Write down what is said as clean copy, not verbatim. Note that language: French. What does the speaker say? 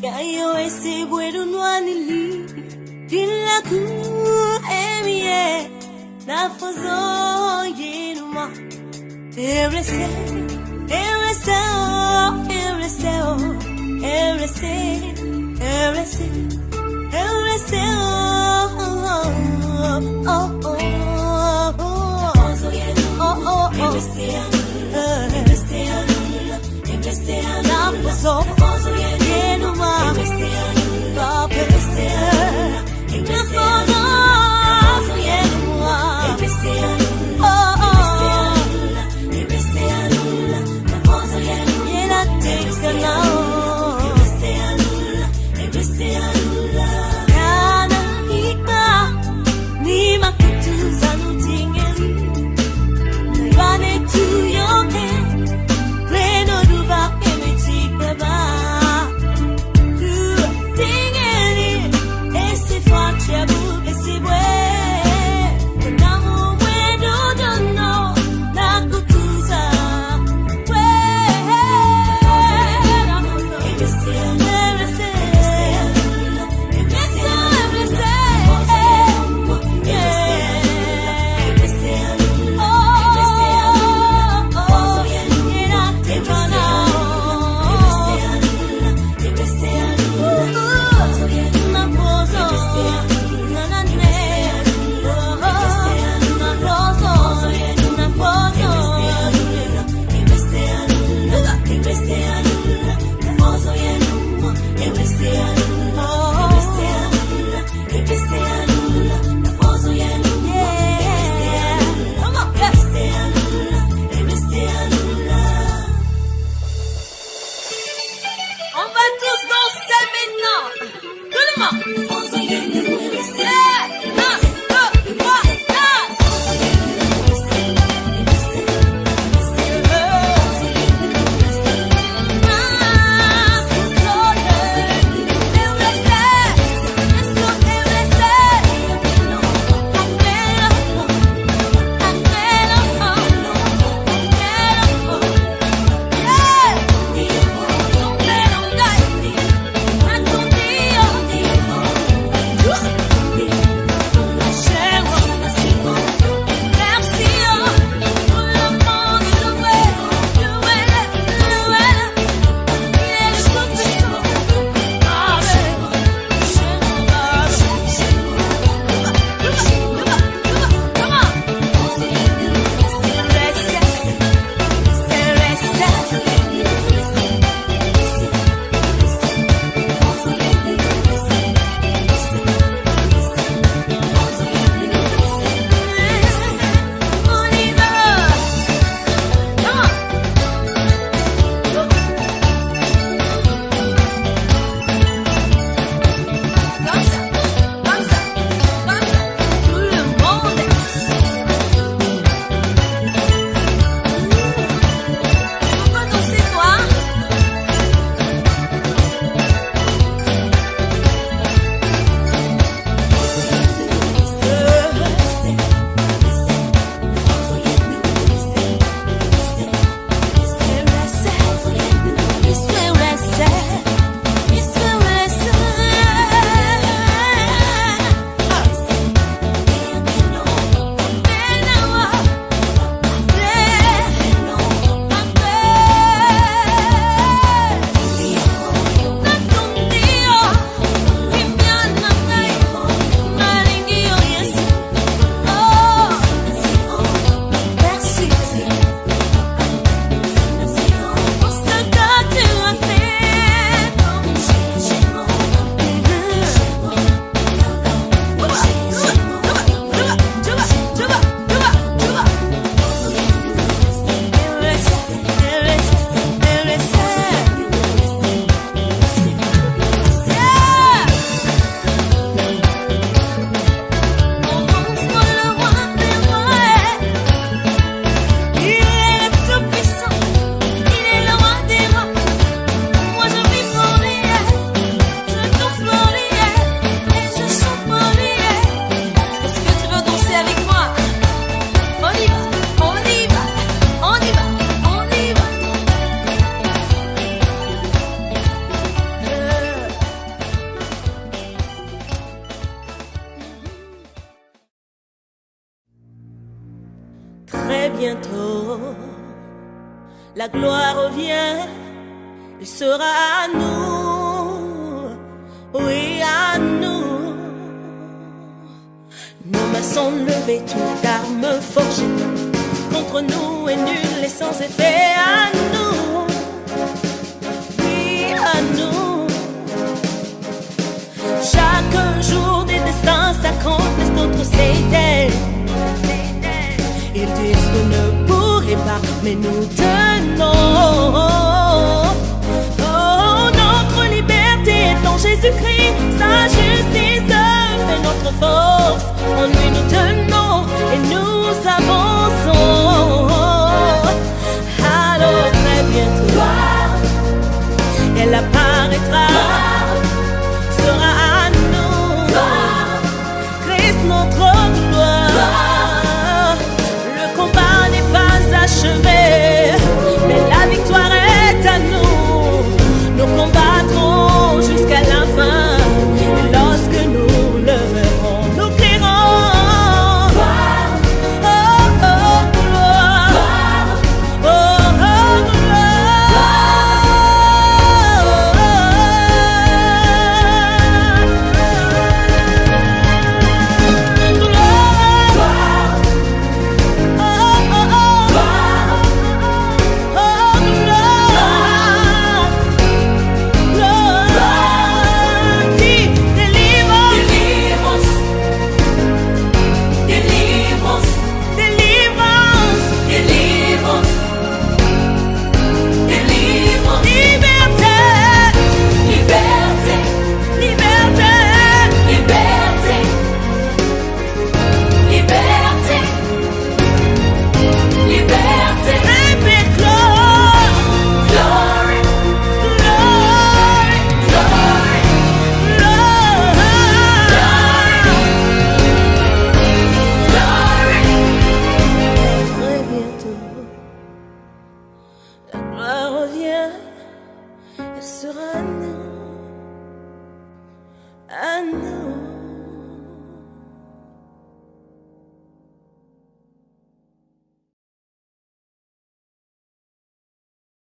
Kayo ese bueno no anili. Dila ku emie. Na fozo yenuma. Ewlesse, Ewlesse, Ewlesse, Ewlesse, Ewlesse, Ewlesse, to la gloire revient, il sera à nous, oui à nous. Nos mains sont levées, toute arme forgée contre nous est nulle et sans effet à nous, oui à nous. Chaque jour des destins s'accomplissent, d'autres s'éteignent. Ils disent vous ne pourrez pas, mais nous tenons. Oh, notre liberté est en Jésus-Christ, sa justice fait notre force. En lui nous tenons et nous avançons. Alors très bientôt, elle apparaîtra, sera à nous, Christ notre gloire. Le combat n'est pas achevé, mais la victoire est à nous. Nous combattrons jusqu'à la fin, et lorsque nous le verrons, nous crierons gloire, oh oh gloire, oh oh gloire, elle sera à nous, à nous.